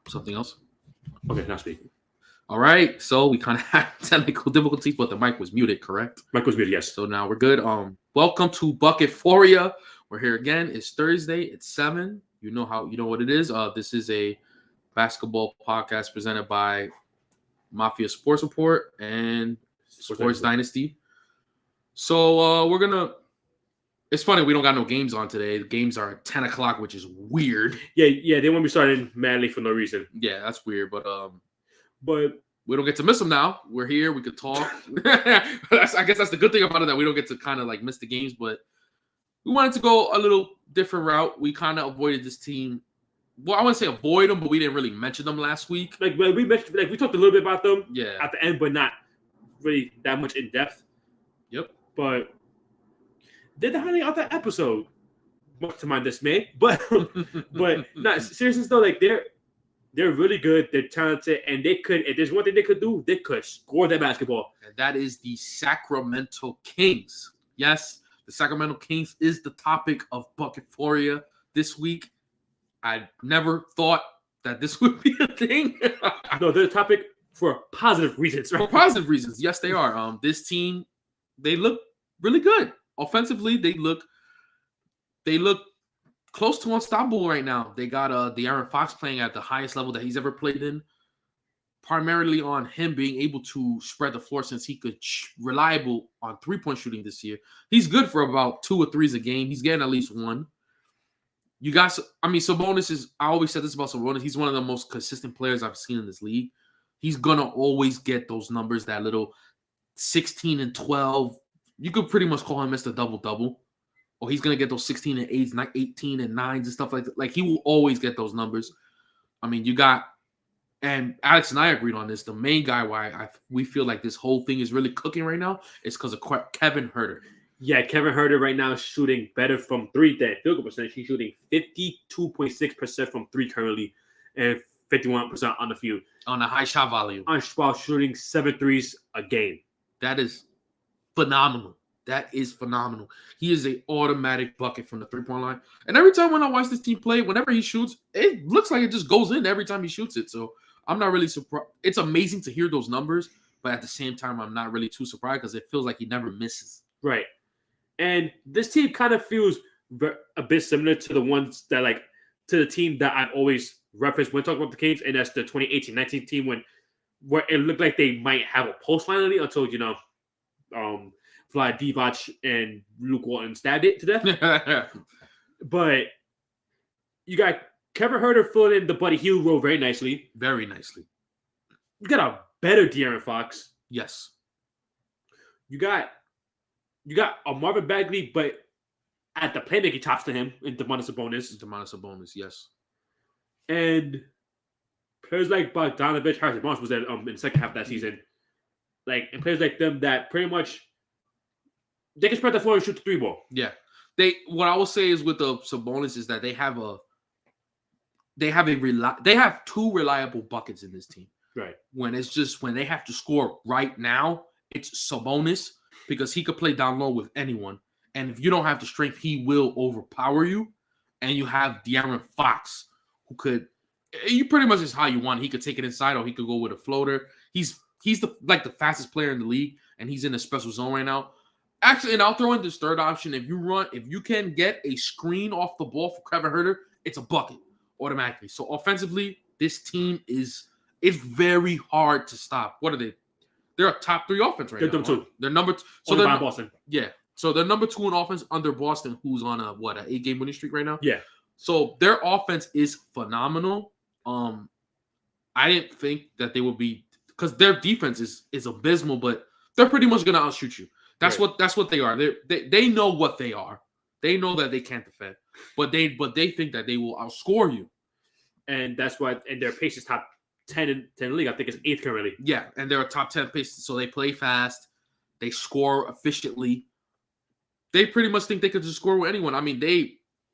Something else? Okay, now speaking. All right. So we kind of had technical difficulties, but the mic was muted, correct? Mic was muted, yes. So now we're good. Welcome to Bucketphoria. We're here again. It's Thursday. It's 7. You know what it is. This is a basketball podcast presented by Mafia Sports Report and Sports Dynasty. So we're gonna. It's funny we don't got no games on today. The games are at 10 o'clock, which is weird. Yeah. They won't be starting madly for no reason. Yeah, that's weird. But we don't get to miss them now. We're here. We could talk. I guess that's the good thing about it, that we don't get to kind of like miss the games. But we wanted to go a little different route. We kind of avoided this team. Well, I wouldn't say avoid them, but we didn't really mention them last week. We talked a little bit about them. Yeah. At the end, but not really that much in depth. Yep. But did the highlight of that episode, much to my dismay. But not seriously though, like they're really good. They're talented, and they could. If there's one thing they could do, they could score that basketball. And that is the Sacramento Kings. Yes, the Sacramento Kings is the topic of Bucketphoria this week. I never thought that this would be a thing. No, they're the topic for positive reasons. Right? For positive reasons, yes, they are. This team, they look really good offensively. They look close to unstoppable right now. They got De'Aaron Fox playing at the highest level that he's ever played in, primarily on him being able to spread the floor since he could reliable on three-point shooting this year. He's good for about 2 or 3s a game. He's getting at least one. Sabonis is, I always said this about Sabonis, he's one of the most consistent players I've seen in this league. He's going to always get those numbers, that little 16 and 12. You could pretty much call him Mr. Double-Double. Or he's going to get those 16 and 8s, 18 and 9s and stuff like that. Like, he will always get those numbers. I mean, and Alex and I agreed on this, the main guy why we feel like this whole thing is really cooking right now is because of Kevin Huerter. Yeah, Kevin Huerter right now is shooting better from 3 than field goal percentage. He's shooting 52.6% from 3 currently and 51% on the field. On a high shot volume. While shooting 7 threes a game. That is phenomenal. That is phenomenal. He is an automatic bucket from the three-point line. And every time when I watch this team play, whenever he shoots, it looks like it just goes in every time he shoots it. So I'm not really surprised. It's amazing to hear those numbers, but at the same time, I'm not really too surprised because it feels like he never misses. Right. And this team kind of feels a bit similar to the ones that, like, to the team that I've always referenced when talking about the Kings, and that's the 2018-19 team where it looked like they might have a post finally until, Vlad Divac and Luke Walton stabbed it to death. But you got Kevin Huerter filling in the Buddy Hield role very nicely. Very nicely. You got a better De'Aaron Fox. Yes. You got a Marvin Bagley, but at the playmaking chops to him in Domantas Sabonis. Yes. And players like Bogdanovich, Harrison Barnes was there in the second half of that season. And players like them that pretty much they can spread the floor and shoot the 3 ball. Yeah. What I will say is with the Sabonis is that they have 2 reliable buckets in this team. Right. When they have to score right now, it's Sabonis because he could play down low with anyone. And if you don't have the strength, he will overpower you. And you have De'Aaron Fox, who you pretty much is how you want. He could take it inside or he could go with a floater. He's the fastest player in the league, and he's in a special zone right now. Actually, and I'll throw in this third option. If you can get a screen off the ball for Kevin Huerter, it's a bucket automatically. So offensively, this team it's very hard to stop. What are they? They're a top 3 offense right now. They're number 2. They're number 2. So they're Boston. Yeah. So they're number 2 in offense under Boston, who's on an 8-game winning streak right now. Yeah. So their offense is phenomenal. I didn't think that they would be, because their defense is abysmal, but they're pretty much gonna outshoot you. That's what they are. They know what they are. They know that they can't defend, but they think that they will outscore you. And that's why, and their pace is top 10 in the league. I think it's 8th currently. Yeah, and they're a top 10 pace, so they play fast. They score efficiently. They pretty much think they could just score with anyone. I mean,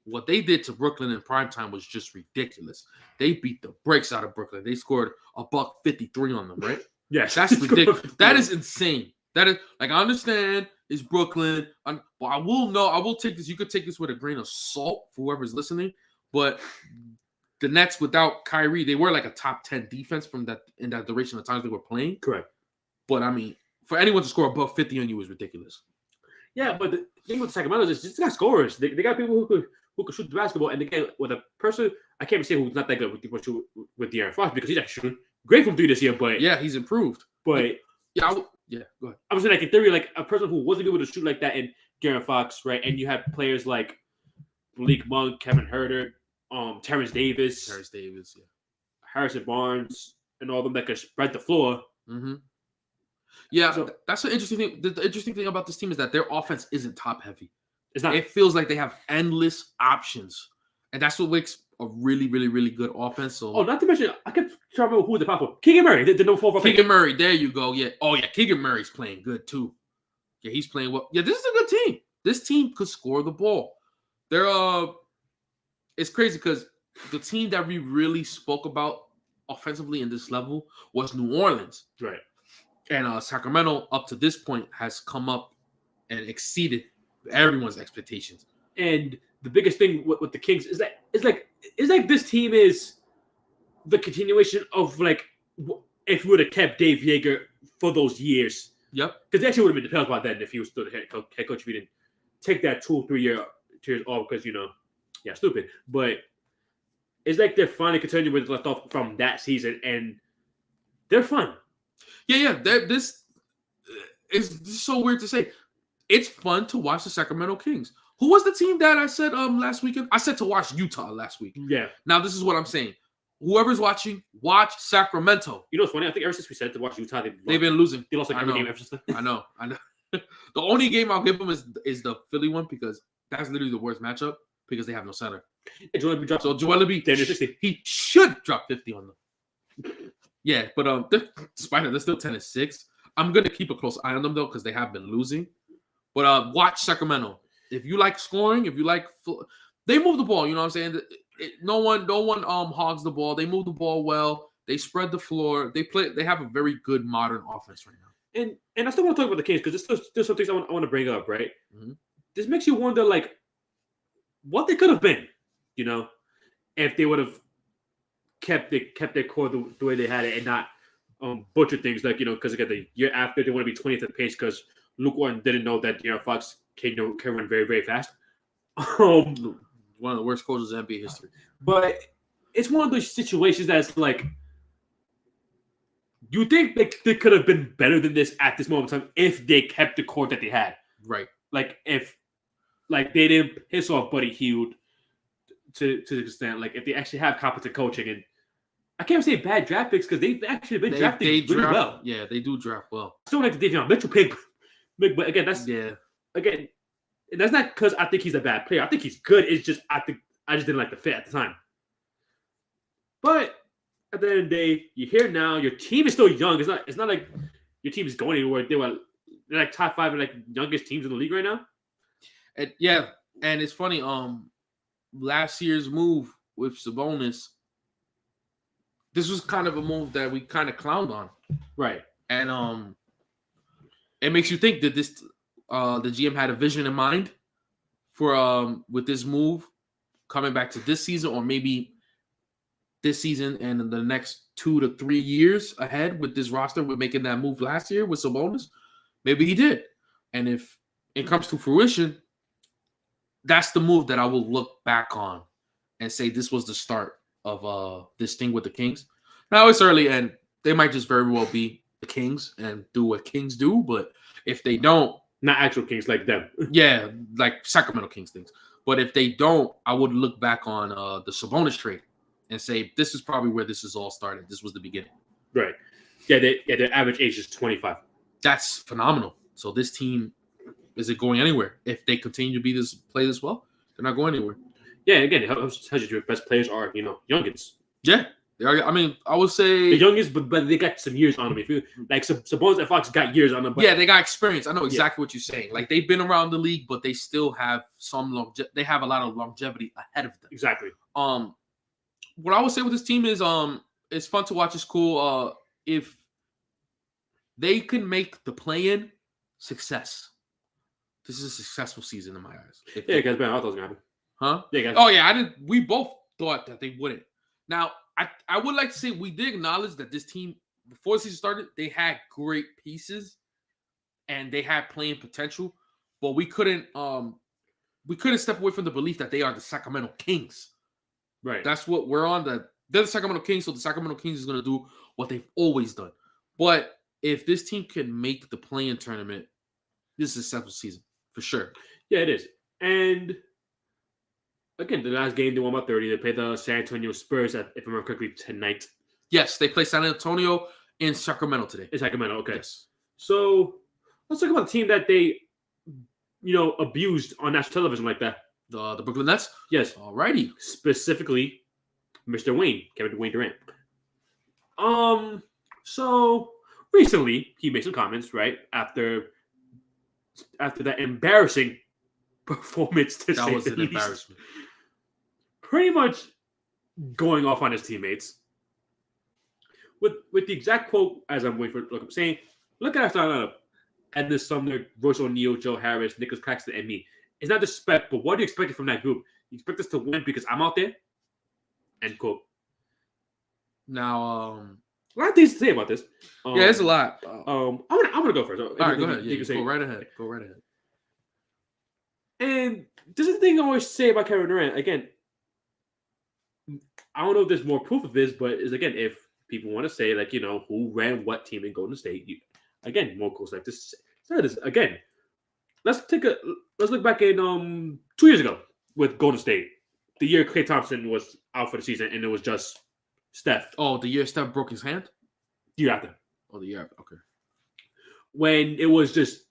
what they did to Brooklyn in primetime was just ridiculous. They beat the brakes out of Brooklyn. They scored $153 on them, right? Yes. That's ridiculous. That is insane. That is, I understand it's Brooklyn, but I will take this. You could take this with a grain of salt for whoever's listening, but the Nets without Kyrie, they were like a top 10 defense from that in that duration of times they were playing. Correct. But I mean, for anyone to score above 50 on you is ridiculous. Yeah, but the thing with Sacramento is just got scorers. They got people who could shoot the basketball. And again, with a person, I can't even say who's not that good with De'Aaron Fox because he's actually shooting great from 3 this year. But yeah, he's improved. But go ahead. I was saying, like in theory, like a person who wasn't able to shoot like that in De'Aaron Fox, right? And you have players like Malik Monk, Kevin Huerter, Terrence Davis, yeah, Harrison Barnes, and all of them that could spread the floor. Mm-hmm. Yeah, so, that's an interesting thing. The interesting thing about this team is that their offense isn't top heavy. It's not. It feels like they have endless options, and that's what makes a really, really, really good offense. So, not to mention, I kept trying to remember who was the power forward. Keegan Murray, the number 4 Keegan Murray, there you go. Yeah. Oh yeah, Keegan Murray's playing good too. Yeah, he's playing well. Yeah, this is a good team. This team could score the ball. They're it's crazy because the team that we really spoke about offensively in this level was New Orleans. Right. And Sacramento, up to this point, has come up and exceeded everyone's expectations. And the biggest thing with the Kings is that it's like this team is the continuation of like if we would have kept Dave Yeager for those years. Yep. Because they actually would have been the Pels by then if he was still the head coach. If he didn't take that 2 or 3 years off because stupid. But it's like they're finally continuing with left off from that season, and they're fun. Yeah. This is so weird to say. It's fun to watch the Sacramento Kings. Who was the team that I said last weekend? I said to watch Utah last week. Yeah. Now this is what I'm saying. Whoever's watching, watch Sacramento. You know what's funny? I think ever since we said to watch Utah, they've been losing. They lost like every game ever since then. I know. The only game I'll give them is the Philly one because that's literally the worst matchup because they have no center. Yeah, Joel Embiid dropped. So Joel Embiid, he should drop 50 on them. Yeah, but despite that, they're still 10-6. I'm gonna keep a close eye on them though because they have been losing. But watch Sacramento. If you like scoring, they move the ball. You know what I'm saying? No one hogs the ball. They move the ball well. They spread the floor. They have a very good modern offense right now. And I still want to talk about the Kings because there's some things I want to bring up. Right? Mm-hmm. This makes you wonder, like, what they could have been. If they would have kept their core the way they had it and not butcher things like because again the year after they want to be 20th at the pace because Luke Warren didn't know that De'Aaron Fox can run very, very fast. One of the worst coaches in NBA history. But it's one of those situations that's like, you think they could have been better than this at this moment in time if they kept the core that they had. Right. Like if they didn't piss off Buddy Hield to the extent, like if they actually have competent coaching and I can't say bad draft picks because they've actually been drafting really well. Yeah, they do draft well. I still like the Davion Mitchell pick. But again, that's not because I think he's a bad player. I think he's good. It's just I just didn't like the fit at the time. But at the end of the day, you're here now. Your team is still young. It's not like your team is going anywhere. They're like top 5 like youngest teams in the league right now. And it's funny. Last year's move with Sabonis, this was kind of a move that we kind of clowned on, right? And it makes you think that this the GM had a vision in mind for with this move coming back to this season or maybe this season and in the next 2 to 3 years ahead with this roster with making that move last year with Sabonis. Maybe he did. And if it comes to fruition, that's the move that I will look back on and say this was the start of this thing with the Kings. Now it's early and they might just very well be the Kings and do what Kings do, but if they don't, not actual Kings like them. Yeah, like Sacramento Kings things. But if they don't, I would look back on the Sabonis trade and say this is probably where this is all started. This was the beginning. Right. Yeah, their average age is 25. That's phenomenal. So this team isn't going anywhere. If they continue to play this well, they're not going anywhere. Yeah, again, it tells you your best players are, youngins. Yeah. I mean, I would say the youngest, but they got some years on them. If you like, Sabonis and Fox got years on them. But, yeah, they got experience. I know exactly what you're saying. Like they've been around the league, but they still have they have a lot of longevity ahead of them. Exactly. What I would say with this team is it's fun to watch. It's cool. If they can make the play-in success, this is a successful season in my eyes. Guys, man, I thought it was gonna happen. Huh? Yeah, guys. Oh yeah, I didn't. We both thought that they wouldn't. Now, I would like to say we did acknowledge that this team, before the season started, they had great pieces and they had playing potential, but we couldn't step away from the belief that they are the Sacramento Kings. Right. That's what we're on. They're the Sacramento Kings, so the Sacramento Kings is going to do what they've always done. But if this team can make the play-in tournament, this is a seventh season for sure. Yeah, it is. And again, the last game they won by 30. They played the San Antonio Spurs, if I remember correctly, tonight. Yes, they play San Antonio in Sacramento today. In Sacramento, okay. Yes. So let's talk about the team that they, abused on national television like that. The Brooklyn Nets? Yes. Alrighty. Specifically, Mr. Wayne, Kevin Wayne Durant. So recently he made some comments, right? After that embarrassing performance that was an embarrassment. Pretty much going off on his teammates. With the exact quote as I'm waiting for saying, look at our starting lineup. Edna Sumner, Royce O'Neal, Joe Harris, Nicholas Claxton, and me. It's not disrespect, but what do you expect from that group? You expect us to win because I'm out there? End quote. Now, a lot of things to say about this. Yeah, it's a lot. I'm gonna go first. All right, go ahead. Yeah, go right ahead. Go right ahead. And this is the thing I always say about Kevin Durant. Again, I don't know if there's more proof of this, but is again, if people want to say who ran what team in Golden State, more cool like this. Again, let's look back in 2 years ago with Golden State, the year Klay Thompson was out for the season, and it was just Steph. Oh, the year Steph broke his hand? The year after. Oh, the year after. Okay. When it was just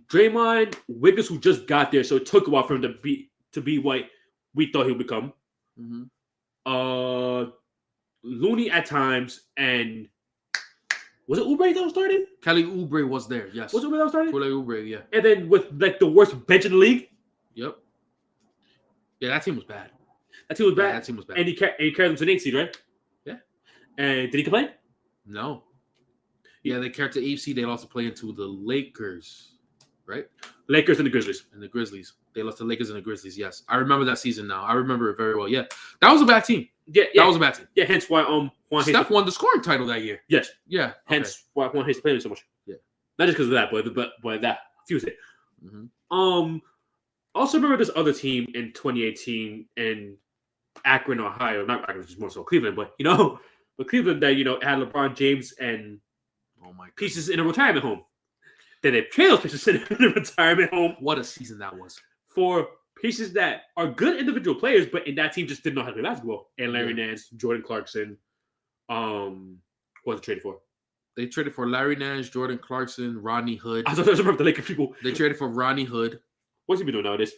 Draymond, Wiggins, who just got there, so it took a while for him to be what we thought he would become. Mm-hmm. Looney at times, and was it Oubre that was starting? Kelly Oubre was there, yes. Was it Oubre that was starting? Kelly Oubre, yeah. And then with the worst bench in the league? Yep. Yeah, that team was bad. That team was bad? Yeah, that team was bad. And he carried them to the 8th seed, right? Yeah. And did he complain? No. Yeah, they carried to the 8th seed. They lost to play into the Lakers, right? Lakers and the Grizzlies. And the Grizzlies. They lost to Lakers and the Grizzlies, yes. I remember that season now. I remember it very well. Yeah. That was a bad team. Yeah. That was a bad team. Yeah, hence why Juan Steph won the scoring title that year. Yes. Yeah. Hence why Juan hates playing so much. Yeah. Not just because of that, but that fused it. Mm-hmm. Also remember this other team in 2018 in Akron, Ohio. Not Akron, just more so Cleveland, but Cleveland that had LeBron James and pieces in a retirement home. Then they traded those pieces in a retirement home. What a season that was. For pieces that are good individual players, but in that team just didn't know how to play basketball. And Larry Nance, Jordan Clarkson, what was it traded for? They traded for Larry Nance, Jordan Clarkson, Rodney Hood. I remember the Lakers people. They traded for Rodney Hood. What's he been doing nowadays?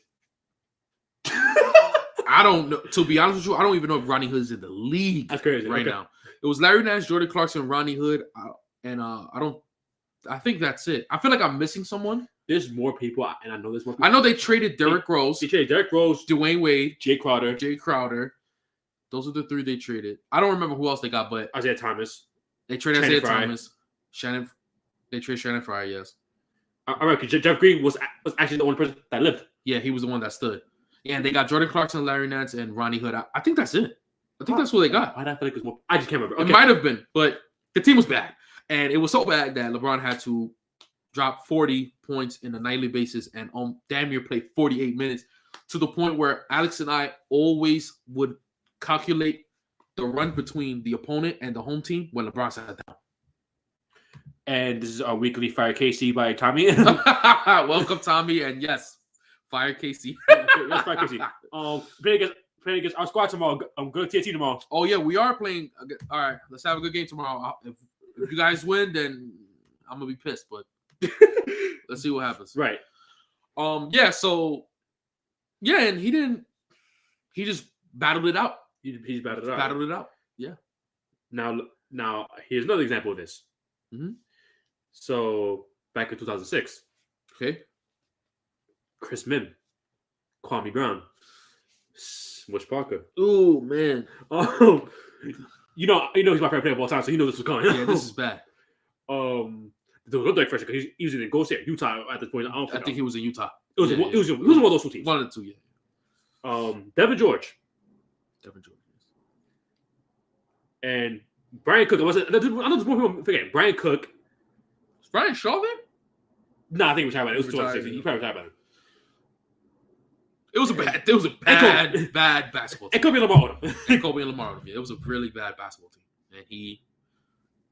I don't know. To be honest with you, I don't even know if Rodney Hood is in the league now. It was Larry Nance, Jordan Clarkson, Rodney Hood, and I think that's it. I feel like I'm missing someone. There's more people, and I know there's more people. I know they traded Derrick Rose. They traded Derrick Rose, Dwayne Wade, Jay Crowder. Those are the three they traded. I don't remember who else they got, but Isaiah Thomas. They traded Isaiah Thomas. They traded Shannon Fry, yes. All right, because Jeff Green was actually the only person that lived. Yeah, he was the one that stood. Yeah, and they got Jordan Clarkson, Larry Nance, and Rodney Hood. I think that's it. I think that's what they got. Why did I feel like it was more? I just can't remember. Okay. It might have been, but the team was bad. And it was so bad that LeBron had to drop 40 points in a nightly basis and damn near play 48 minutes, to the point where Alex and I always would calculate the run between the opponent and the home team when LeBron sat down. And this is our weekly Fire KC by Tommy. Welcome, Tommy, and yes, Fire KC. Yes, Fire KC. Playing against our squad tomorrow. Good TNT tomorrow. Oh yeah, we are playing. All right, let's have a good game tomorrow. If you guys win, then I'm gonna be pissed, but let's see what happens. Right. Yeah. So. Yeah, and he just battled it out. He's battled it out. Battled it out. Yeah. Now here's another example of this. Mm-hmm. So back in 2006. Okay. Chris Mim, Kwame Brown, Smush Parker. Oh man. Oh, he's my favorite player of all time, so this was coming. Yeah, this is bad. There was no Derek Fisher because he's in Golden State, Utah at this point. I think he was in Utah. It was one of those two teams. One of the two, yeah. Devin George. And Brian Cook, I know there's more people forget. Brian Cook. Is Brian Shaw there? No, I think he was retired by it. It was 2016. He probably retired by it. It was a bad basketball team. And Kobe Lamar. And Kobe and Lamar. It was a really bad basketball team. And he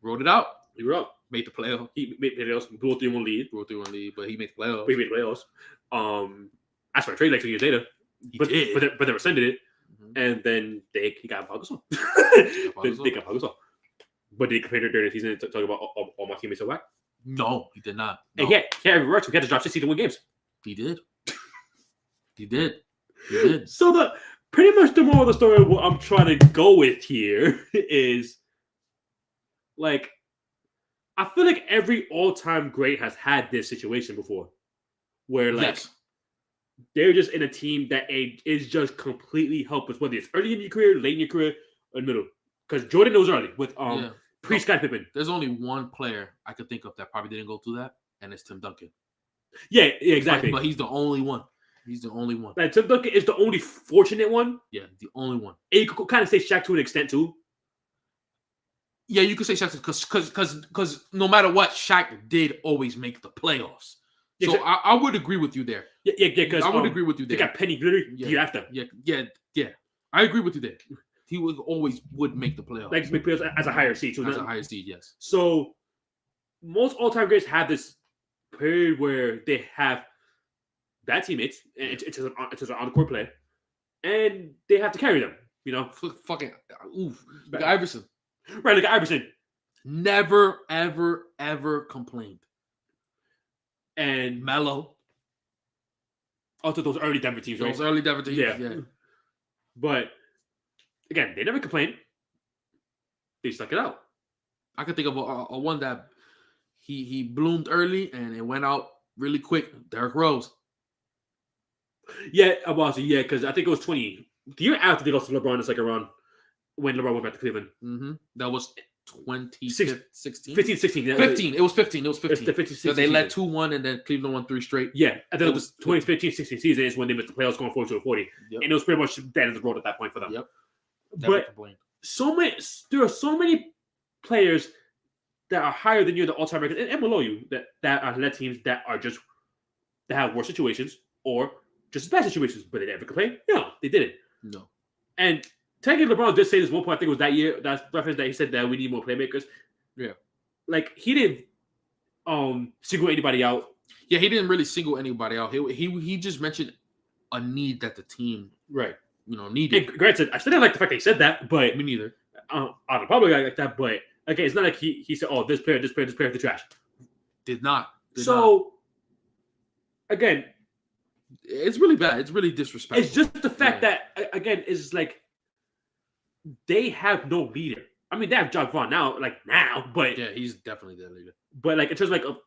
wrote it out. He wrote up. Made the playoffs. He made the playoffs. Blew a 3-1 lead. But he made the playoffs. That's why trade like 2 years later. But they rescinded it. Mm-hmm. And then he got Pau Gasol. They got Pau Gasol. But did he compare during the season to talk about all my teammates are whack? No, he did not. No. And he had to drop 60 to win games. He did. He did. So pretty much the moral of the story of what I'm trying to go with here is like I feel like every all-time great has had this situation before, where like they're just in a team that is just completely helpless, whether it's early in your career, late in your career, or middle. Because Jordan knows early with pre-Scottie Pippen. There's only one player I could think of that probably didn't go through that, and it's Tim Duncan. Yeah, exactly. But he's the only one. Like, Tim Duncan is the only fortunate one. Yeah, the only one. And you could kind of say Shaq to an extent too. Yeah, you could say Shaq because no matter what, Shaq did always make the playoffs. Yeah, so I would agree with you there. Yeah. Because I would agree with you there. They got Penny Glitter year after. Yeah. I agree with you there. He would make the playoffs. Like make playoffs as a higher seed too. As a higher seed, yes. So most all-time greats have this period where they have bad teammates, and it's an on-court play, and they have to carry them. You know, fucking like Iverson, right? Like Iverson, never, ever complained. And Melo, also those early Denver teams, right? Those early Denver teams, yeah. But again, they never complained. They stuck it out. I could think of a one that he bloomed early and it went out really quick. Derrick Rose. Yeah, because I think it was the year after they lost to LeBron in the second round when LeBron went back to Cleveland. Mm-hmm. That was 2016. 15-16. Yeah, 15. It was 15. It's the 15-16 so they led 2-1 and then Cleveland won 3 straight. Yeah, and then it was 2015-16 season is when they missed the playoffs going 40-40. Yep. And it was pretty much the end of the road at that point for them. Yep. But there are so many players that are higher than you in the all-time record and below you that are led teams that have worse situations or just as bad situations, but they never complain. No, they didn't. No. And technically, LeBron did say this one point. I think it was that year. That's reference that he said that we need more playmakers. Yeah. Like he didn't single anybody out. Yeah, he didn't really single anybody out. He just mentioned a need that the team needed. And granted, I still didn't like the fact that he said that, but me neither. I don't probably like that, but okay, it's not like he said, "Oh, this player, the trash." Did not. Again. It's really bad. It's really disrespectful. It's just the fact that, again, is like they have no leader. I mean, they have Jacques Vaughn now, but yeah, he's definitely their leader. But like in terms of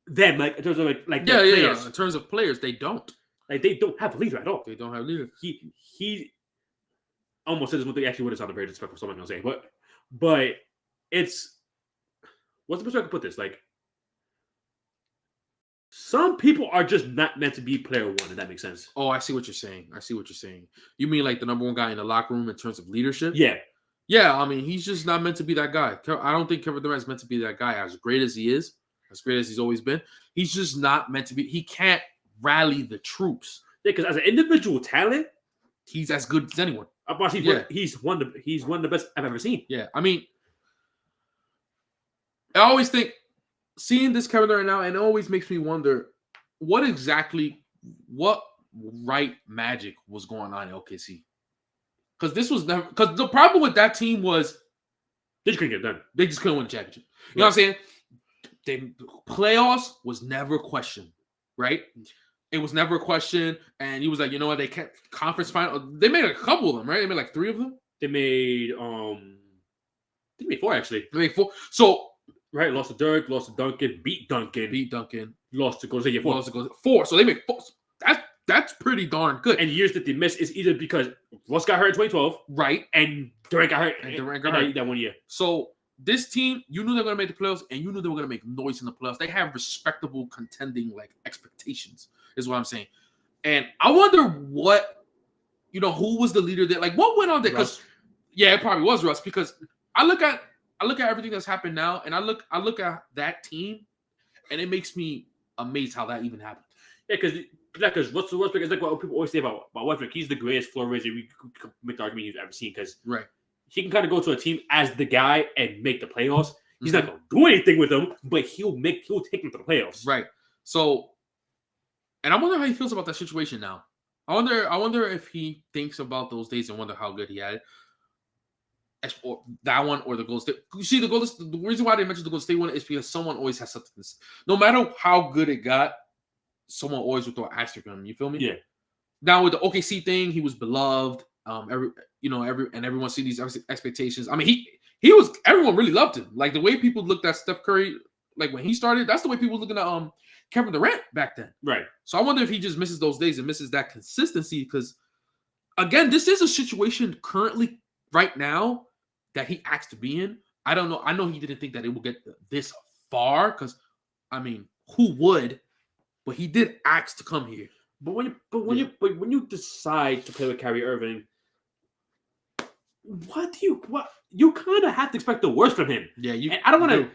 them, like in terms of like players. In terms of players, they don't. Like they don't have a leader at all. They don't have a leader. He almost said this one thing. Actually, would have sounded very disrespectful. Someone gonna say, but it's what's the best way I can put this? Like. Some people are just not meant to be player one, if that makes sense. Oh, I see what you're saying. You mean like the number one guy in the locker room in terms of leadership? Yeah. Yeah, I mean, he's just not meant to be that guy. I don't think Kevin Durant's meant to be that guy. As great as he is, as great as he's always been, he's just not meant to be. He can't rally the troops. Yeah, because as an individual talent, he's as good as anyone. He's one of the best I've ever seen. Yeah, I mean, I always think, seeing this Kevin Durant now, and it always makes me wonder what right magic was going on in OKC. Because the problem with that team was they just couldn't get it done. They just couldn't win the championship. You know what I'm saying? Playoffs was never a question, right? It was never a question, and he was like, you know what? They can't conference final. They made a couple of them, right? They made like 3 of them. They made 4 actually. They made 4. So. Right, lost to Dirk, lost to Duncan, beat Duncan, lost to Golden State. 4. So they make 4. That's pretty darn good. And years that they missed is either because Russ got hurt in 2012, right, and Durant got hurt, that one year. So this team, you knew they were going to make the playoffs, and you knew they were going to make noise in the playoffs. They have respectable contending expectations, is what I'm saying. And I wonder who was the leader there? Like, what went on there? Because Yeah, it probably was Russ because I look at everything that's happened now, and I look at that team, and it makes me amazed how that even happened. Yeah, because Westbrook is like what people always say about Westbrook. He's the greatest floor raiser we could make the argument he's ever seen because he can kind of go to a team as the guy and make the playoffs. He's not going to do anything with them, but he'll take them to the playoffs. Right. So, and I wonder how he feels about that situation now. I wonder if he thinks about those days and wonder how good he had it. As for that one or the Golden State. You see, the reason why they mentioned the Golden State one is because someone always has something. No matter how good it got, someone always would throw an asterisk on him. You feel me? Yeah. Now with the OKC thing, he was beloved. Everyone see these expectations. I mean, he was. Everyone really loved him. Like the way people looked at Steph Curry, like when he started, that's the way people were looking at Kevin Durant back then. Right. So I wonder if he just misses those days and misses that consistency because, again, this is a situation currently right now that he asked to be in. I don't know. I know he didn't think that it would get this far because, I mean, who would? But he did ask to come here. But when you decide to play with Kyrie Irving, you kind of have to expect the worst from him. Yeah, and I don't want to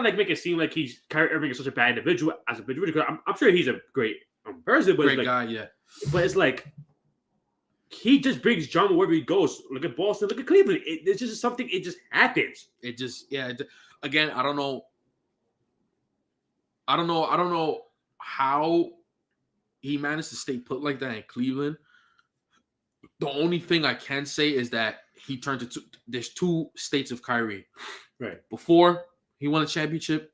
like make it seem like Kyrie Irving is such a bad individual as a individual. I'm sure he's a great person, but great guy, yeah. But it's like he just brings drama wherever he goes. Look at Boston, look at Cleveland. It's just something. It just happens. Again, I don't know how he managed to stay put like that in Cleveland. The only thing I can say is that he turned to there's two states of Kyrie. Right. Before he won a championship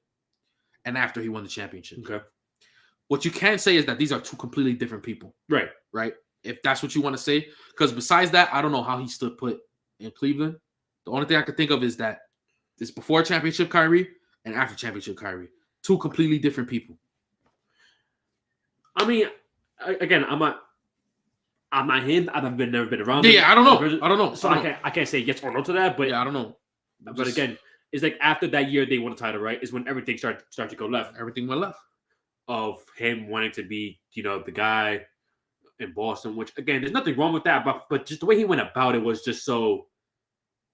and after he won the championship. Okay. What you can say is that these are two completely different people. Right. Right? If that's what you want to say. Because besides that, I don't know how he stood put in Cleveland. The only thing I can think of is that it's before championship Kyrie and after championship Kyrie. Two completely different people. I mean, again, I'm not him. I've never been around. Yeah, I don't know. So I can't say yes or no to that. But yeah, I don't know. But again, it's like after that year they won the title, right? Is when everything started to go left. Everything went left. Of him wanting to be, the guy in Boston, which again, there's nothing wrong with that, but just the way he went about it was just so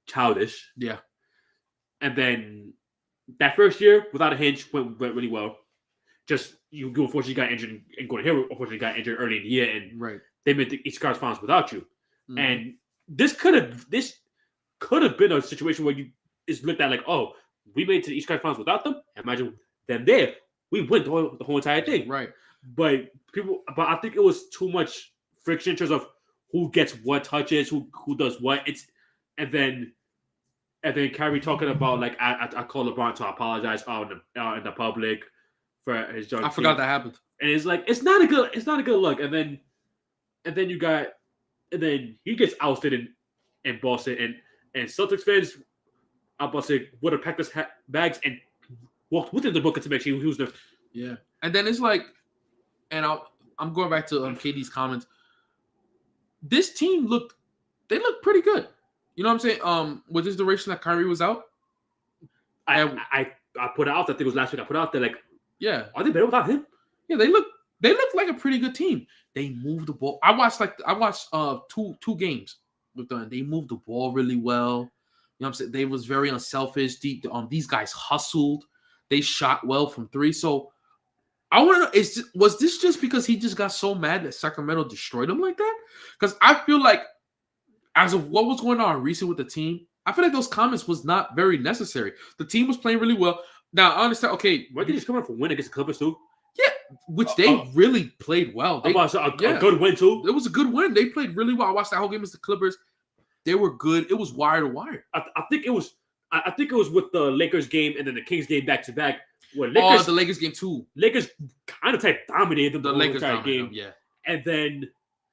childish. Yeah. And then that first year without a hinge went really well. Just you unfortunately got injured, and Gordon Hill unfortunately got injured early in the year, and they made the East Coast Finals without you. Mm-hmm. And this could have been a situation where it's looked at like, oh, we made it to the East Coast Finals without them. Imagine them there. We win the whole entire thing. Right. But I think it was too much friction in terms of who gets what touches, who does what. And then Kyrie talking about like I called LeBron to apologize in the public for his junk. I forgot that happened. And it's like it's not a good look. And then he gets ousted in Boston and Celtics fans would have packed his bags and walked within the Booker to make sure he was there. Yeah. And then it's like, and I'm going back to KD's comments. This team looked pretty good. You know what I'm saying? With this duration that Kyrie was out. I put it out that I think it was last week. I put out there like, yeah. Are they better without him? Yeah, they look like a pretty good team. They moved the ball. I watched two games with them. They moved the ball really well. You know what I'm saying? They was very unselfish. These guys hustled. They shot well from three. So I want to know, was this just because he just got so mad that Sacramento destroyed him like that? Because I feel like as of what was going on recently with the team, I feel like those comments was not very necessary. The team was playing really well. Now, I understand, okay. Why did he just come out for a win against the Clippers too? Yeah, which they really played well. A good win too? It was a good win. They played really well. I watched that whole game against the Clippers. They were good. It was wire to wire. I think it was with the Lakers game and then the Kings game back to back. The Lakers game too. Lakers kind of dominated the Lakers game. Yeah. And then,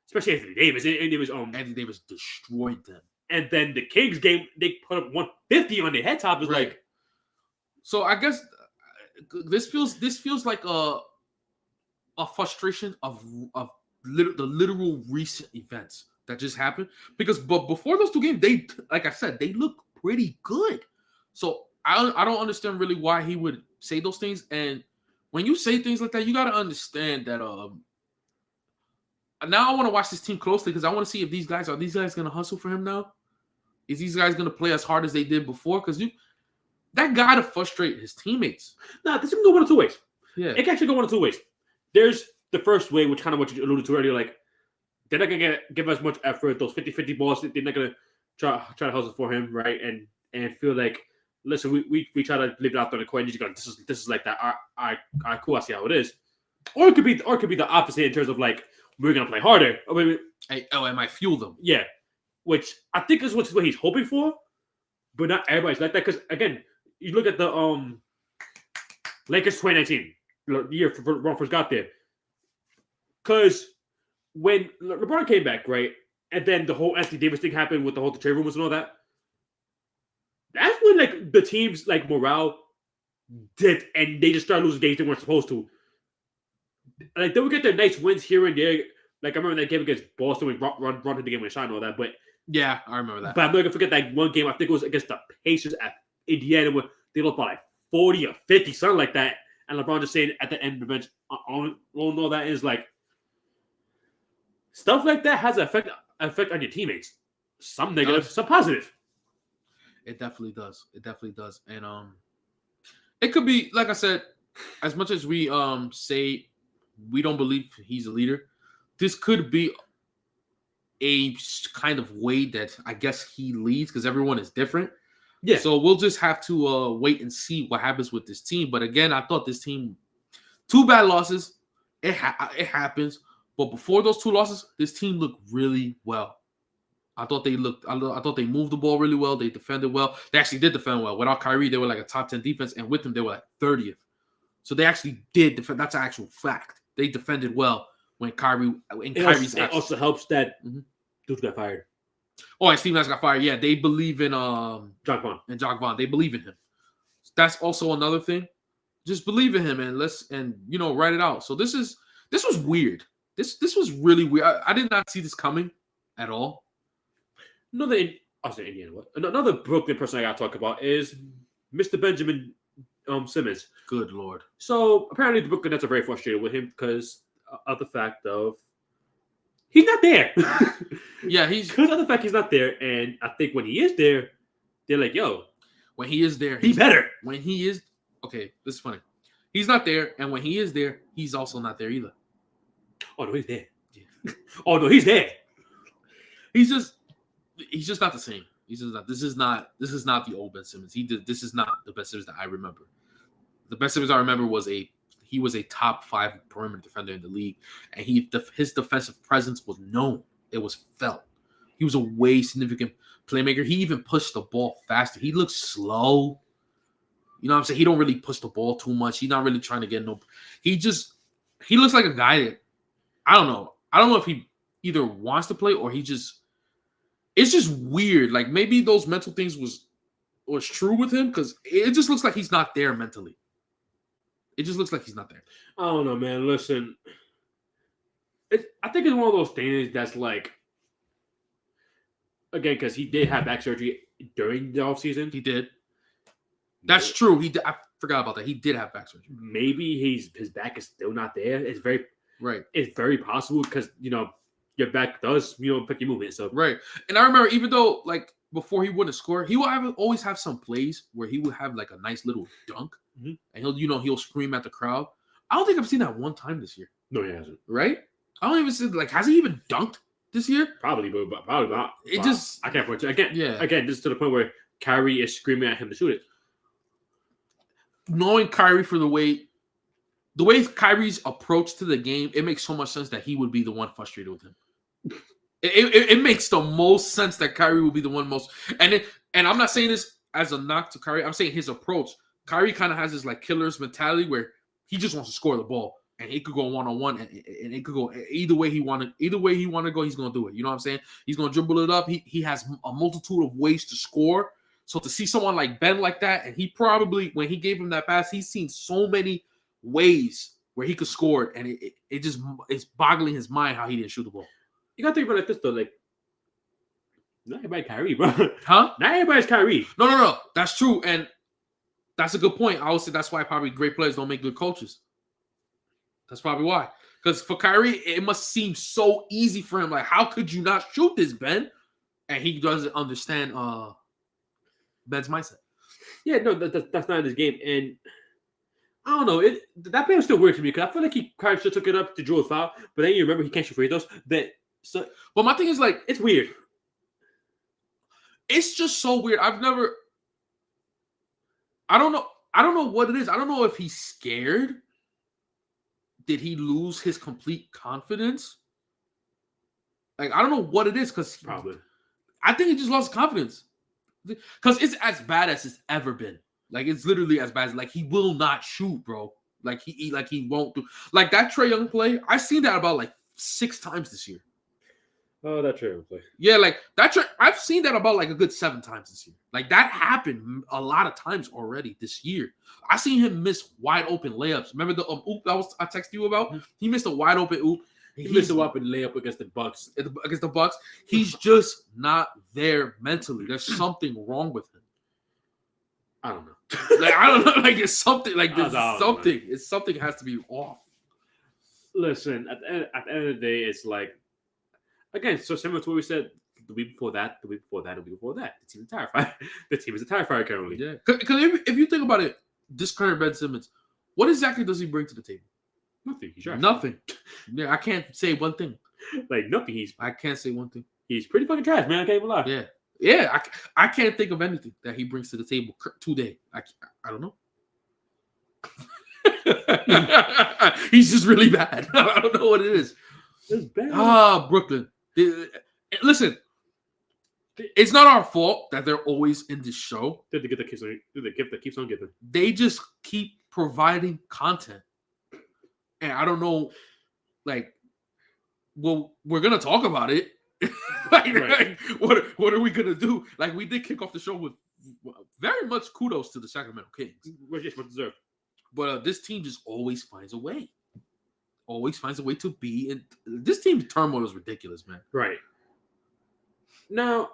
especially Anthony Davis. Anthony Davis destroyed them. And then the Kings game, they put up 150 on their head top. It's like, so I guess this feels like a frustration of the literal recent events that just happened. But before those two games, they, like I said, they look pretty good. So I don't understand really why he would say those things. And when you say things like that, you got to understand that now I want to watch this team closely because I want to see if these guys going to hustle for him now. Is these guys going to play as hard as they did before? Because that got to frustrate his teammates. Nah, this can go one of two ways. Yeah. It can actually go one of two ways. There's the first way, which kind of what you alluded to earlier, like they're not gonna give as much effort. Those 50-50 balls, they're not gonna try to hustle for him, right? And feel like, listen, we try to leave it out there on the court, and you just go, this is like that. All right, cool. I see how it is. Or it could be the opposite in terms of like we're gonna play harder. It might fuel them. Yeah, which I think is what he's hoping for, but not everybody's like that. Because again, you look at the Lakers 2019, the year LeBron first got there. Because when LeBron came back, right, and then the whole Anthony Davis thing happened with the whole trade rumors and all that, that's when like the team's like morale dipped and they just started losing games they weren't supposed to. Like they would get their nice wins here and there. Like I remember that game against Boston when run to the game with Shine and all that. But yeah, I remember that. But I'm not gonna forget that one game. I think it was against the Pacers at Indiana where they lost by like 40 or 50, something like that. And LeBron just saying at the end of the bench, all that is like stuff like that has an effect on your teammates. Some negative, some positive. It definitely does. And it could be, like I said, as much as we say we don't believe he's a leader, this could be a kind of way that I guess he leads because everyone is different. Yeah. So we'll just have to wait and see what happens with this team. But again, I thought this team, 2 bad losses, it happens. But before those 2 losses, this team looked really well. I thought they moved the ball really well. They defended well. They actually did defend well. Without Kyrie, they were like a top 10 defense, and with him, they were like 30th. So they actually did defend. That's an actual fact. They defended well when Kyrie. It also helps that dude got fired. Oh, and Steve Nash got fired. Yeah, they believe in Jacques Vaughn. They believe in him. That's also another thing. Just believe in him and write it out. So this was weird. This was really weird. I did not see this coming at all. Another Brooklyn person I gotta talk about is Mr. Benjamin Simmons. Good Lord. So apparently the Brooklyn Nets are very frustrated with him because of the fact of he's not there. Yeah, because of the fact he's not there, and I think when he is there, they're like, "Yo, when he is there, he's better." When he is okay, this is funny. He's not there, and when he is there, he's also not there either. Oh no, he's there. Yeah. Oh no, he's there. He's just not the same. He's just not. This is not the old Ben Simmons. This is not the Ben Simmons that I remember. The Ben Simmons I remember was he was a top 5 perimeter defender in the league, and his defensive presence was known. It was felt. He was a way significant playmaker. He even pushed the ball faster. He looks slow. You know what I'm saying? He don't really push the ball too much. He's not really trying to get no. He looks like a guy that I don't know. I don't know if he either wants to play or he just. It's just weird. Like maybe those mental things was true with him because it just looks like he's not there mentally. It just looks like he's not there. I don't know, man. Listen, I think it's one of those things that's like, again, because he did have back surgery during the offseason. He did. That's true. I forgot about that. He did have back surgery. Maybe his back is still not there. It's very possible because your back does pick your movement. So right. And I remember even though like before he wouldn't score, he will always have some plays where he would have like a nice little dunk, and he'll scream at the crowd. I don't think I've seen that one time this year. No, he hasn't. Right? I don't even see has he even dunked this year? Probably, but probably not. I can't point to again. Yeah. Again, just to the point where Kyrie is screaming at him to shoot it. Knowing Kyrie for the way Kyrie's approach to the game, it makes so much sense that he would be the one frustrated with him. It makes the most sense that Kyrie will be the one most, and I'm not saying this as a knock to Kyrie. I'm saying his approach. Kyrie kind of has this like killer's mentality where he just wants to score the ball, and it could go 1-on-1, and it could go either way he want to go. He's gonna do it. You know what I'm saying? He's gonna dribble it up. He has a multitude of ways to score. So to see someone like Ben like that, and he probably when he gave him that pass, he's seen so many ways where he could score, and it's boggling his mind how he didn't shoot the ball. You gotta think about it like this though, like not everybody Kyrie, bro. Huh? Not everybody's Kyrie. No. That's true, and that's a good point. I would say that's why probably great players don't make good coaches. That's probably why. Because for Kyrie, it must seem so easy for him. Like, how could you not shoot this, Ben? And he doesn't understand Ben's mindset. Yeah, no, that's not in his game. And I don't know. That play was still weird to me because I feel like he kind of just took it up to draw a foul, but then you remember he can't shoot free throws. But my thing is like it's weird. It's just so weird. I don't know what it is. I don't know if he's scared. Did he lose his complete confidence? Like, I don't know what it is because probably. I think he just lost confidence because it's as bad as it's ever been. Like, it's literally as bad as like he will not shoot, bro. Like he won't do like that Trae Young play. I've seen that about like 6 times this year. Oh, that Trae Young play. Yeah, like that. I've seen that about like a good 7 times this year. Like that happened a lot of times already this year. I seen him miss wide open layups. Remember the oop I texted you about? Mm-hmm. He missed a wide open oop. He missed a wide open layup against the Bucks. Against the Bucks, he's just not there mentally. There's something wrong with him. I don't know. Like I don't know. Like it's something. Like there's something. It's something has to be off. Listen, at the end of the day, it's like. Again, so similar to what we said the week before that, the week before that, the week before that. The team is a tire fire. The team is a tire fire currently. Yeah. Because if you think about it, this current Ben Simmons, what exactly does he bring to the table? Nothing. He's trash. Nothing. Yeah, I can't say one thing. Like nothing. I can't say one thing. He's pretty fucking trash, man. I can't even lie. Yeah. Yeah. I can't think of anything that he brings to the table today. I don't know. He's just really bad. I don't know what it is. It's bad. Brooklyn. Listen, it's not our fault that they're always in this show. They're the gift that keeps on giving. They just keep providing content. And I don't know, like, well, we're going to talk about it. Like, what are we going to do? Like, we did kick off the show with very much kudos to the Sacramento Kings. Which is what deserved. But this team just always finds a way. Always finds a way to be in this team's turmoil is ridiculous, man. Right. Now,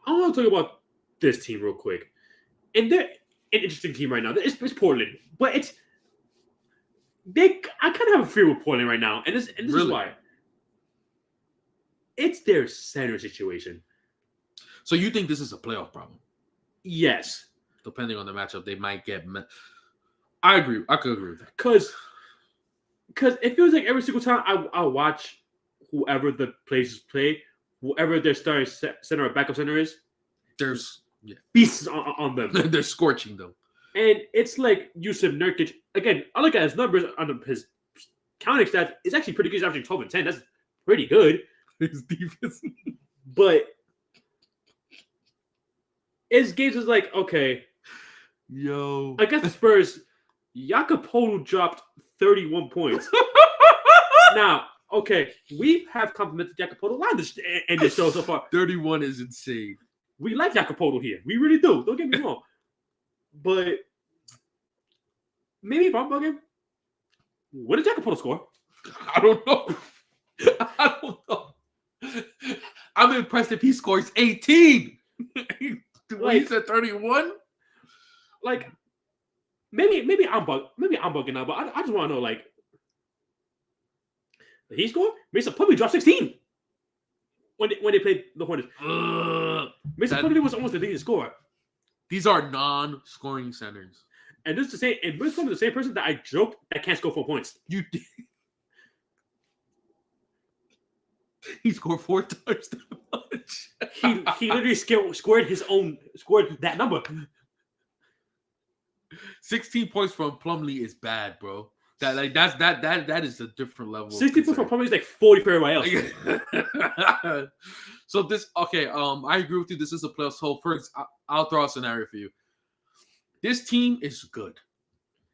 I want to talk about this team real quick. And they're an interesting team right now. It's Portland, but I kind of have a fear with Portland right now, and this really? Is why. It's their center situation. So you think this is a playoff problem? Yes. Depending on the matchup, they might get. I agree. I could agree with that. Because it feels like every single time I watch whoever the players play, whoever their starting center or backup center is, there's beasts on them. They're scorching them. And it's like Yusuf Nurkic. Again, I look at his numbers on his counting stats. It's actually pretty good. He's averaging 12 and 10. That's pretty good. His defense. But his games is like, okay. Yo. Against the Spurs, Jakob dropped 31 points. Now, okay, we have complimented Jakob a lot in this show so far. 31 is insane. We like Jakob here. We really do. Don't get me wrong. But maybe if I'm bugging, what did Jakob score? I don't know. I'm impressed if he scores 18. He said 31. Like, maybe I'm bugging now, but I just want to know, like, did he score? Mason Plumlee dropped 16 when they played the Hornets. Mason Plumlee was almost the leading scorer. These are non-scoring centers, and this is the same. And Mason Plumlee is the same person that I joked that can't score 4 points. You did. He scored 4 times that much. He literally scored that number. 16 points from Plumlee is bad, bro. That is a different level. 60 points from Plumlee is like 40 for everybody else. So this, okay, I agree with you. This is a playoff. So first, I'll throw a scenario for you. This team is good.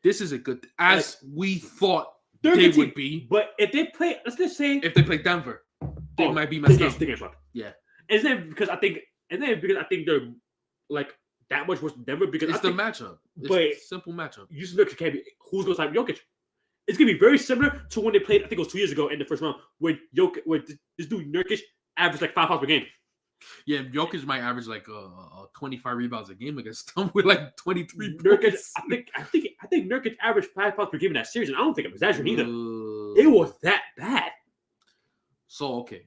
This is a good, as we thought they would be. But if they play, let's just say, if they play Denver, they might be messed up. They get swept. Yeah. And then because I think they're like that much worse than Denver because it's the matchup. It's a simple matchup. Yusuf Nurkic can't be who's going to type Jokic. It's gonna be very similar to when they played. I think it was 2 years ago in the first round, where this dude Nurkic averaged like 5 fouls per game. Yeah, Jokic might average like 25 rebounds a game against them with like 23 Nurkic, points. I think Nurkic averaged 5 fouls per game in that series, and I don't think I'm exaggerating either. It was that bad. So okay,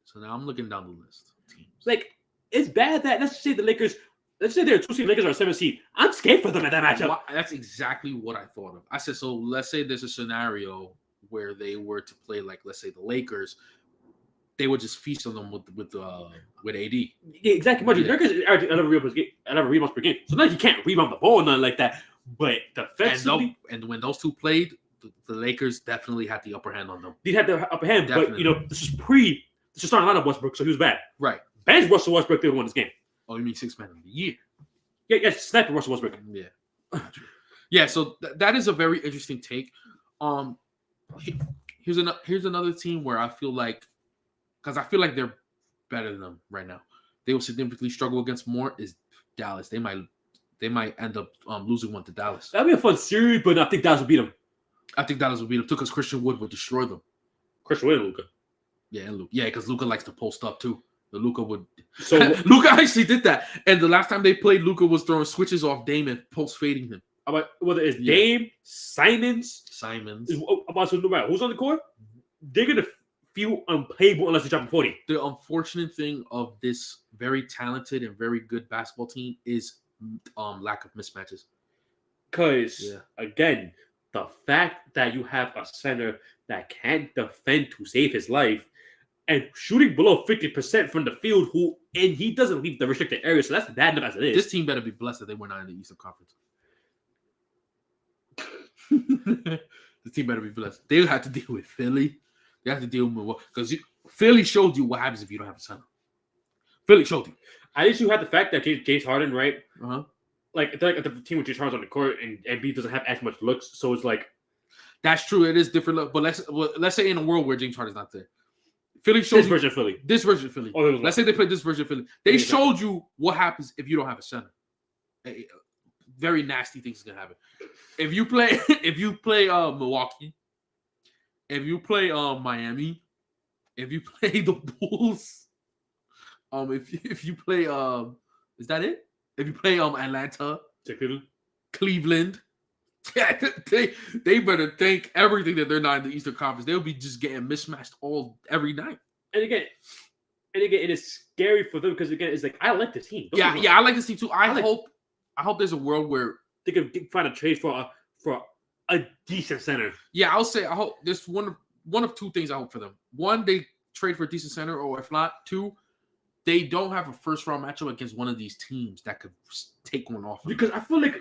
so now I'm looking down the list. Teams. Like it's bad that let's say the Lakers. Let's say they're 2 seed, Lakers are 7 seed. I'm scared for them at that matchup. That's exactly what I thought of. I said, so let's say there's a scenario where they were to play, like, let's say the Lakers, they would just feast on them with AD. Yeah, exactly. Much Lakers average 11 rebounds per game. So now you can't rebound the ball or nothing like that. But defensively, and when those two played, the Lakers definitely had the upper hand on them. They had the upper hand, Definitely. but this is starting lineup Westbrook, so he was bad. Right. Bench Russell Westbrook, they won this game. Oh, you mean 6 man of the year? Yeah, sniper Russell Westbrook. Yeah. Yeah, so that is a very interesting take. Here's another team where I feel like, because I feel like they're better than them right now. They will significantly struggle against more is Dallas. They might end up losing one to Dallas. That'd be a fun series, but I think Dallas will beat them. I think Dallas will beat them too, because Christian Wood would destroy them. Christian Wood and Luka. Yeah, and Luka. Yeah, because Luka likes to post up too. The Luka would. So Luka actually did that, and the last time they played, Luka was throwing switches off Dame and post fading him. about whether it's Dame, Simons, about no matter who's on the court, they're gonna feel unplayable unless they drop 40. The unfortunate thing of this very talented and very good basketball team is lack of mismatches. Because again, the fact that you have a center that can't defend to save his life and shooting below 50% from the field, and he doesn't leave the restricted area, so that's bad enough as it is. This team better be blessed that they were not in the Eastern Conference. This team better be blessed. They have to deal with Philly. They have to deal with Milwaukee, because Philly showed you what happens if you don't have a center. Philly showed you. At least you had the fact that James Harden, right? Uh-huh. Like the team with James Harden's on the court, and Embiid doesn't have as much looks, so it's like that's true. It is different, but let's say in a world where James Harden's not there, Philly shows this version of Philly. This version of Philly. Oh, let's say they played this version of Philly. They showed you what happens if you don't have a center. Very nasty things can happen. If you play Milwaukee, if you play Miami, if you play the Bulls, if you play is that it? If you play Atlanta, Cleveland, yeah, they better thank everything that they're not in the Eastern Conference. They'll be just getting mismatched every night. And again, it is scary for them because again, it's like I like the team. I like this team too. I hope there's a world where they can find a trade for a decent center. Yeah, I'll say I hope there's one of two things I hope for them. One, they trade for a decent center, or if not, two, they don't have a first round matchup against one of these teams that could take one off. Because I feel like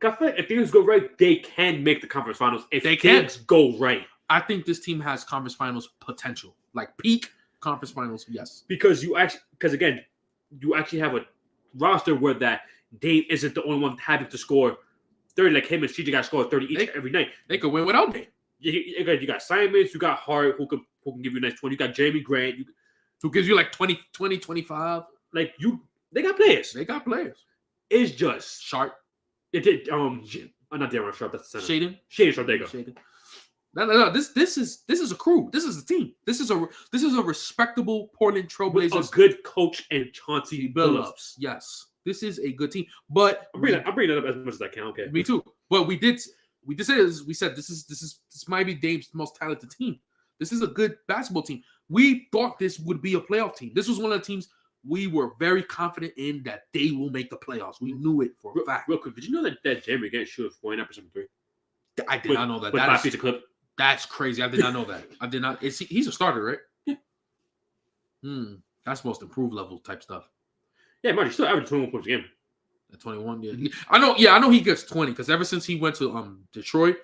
if things go right, they can make the conference finals. If they things go right, I think this team has conference finals potential, like peak conference finals. Yes, because you actually have a roster where that Dame isn't the only one having to score 30, like him and CJ got to score 30 each every night. They could win without Dame. You got Simons, you got Hart, who can give you a nice 20. You got Jeremy Grant, who gives you like 20, 25. Like they got players. They got players. It's just Sharp. It did not Darren Sharp. That's the center. Shaden Sharp. There you go. Shaden. No. This is a crew. This is a team. This is a respectable Portland Trailblazers. With a good coach and Chauncey Billups. Yes, this is a good team. But I'm bringing it up as much as I can. Okay. Me too. But we did say this. We said this might be Dame's most talented team. This is a good basketball team. We thought this would be a playoff team. This was one of the teams we were very confident in that they will make the playoffs. We knew it for a fact. Real quick, did you know that Jeremy Grant shoot 49% from three? I did not know that. With 5 feet of clip. That's crazy. I did not know that. I did not. He's a starter, right? Yeah. That's most improved level type stuff. Yeah, man, he's still averaging 21 points a game. At 21, yeah. I know. Yeah, I know he gets 20 because ever since he went to Detroit,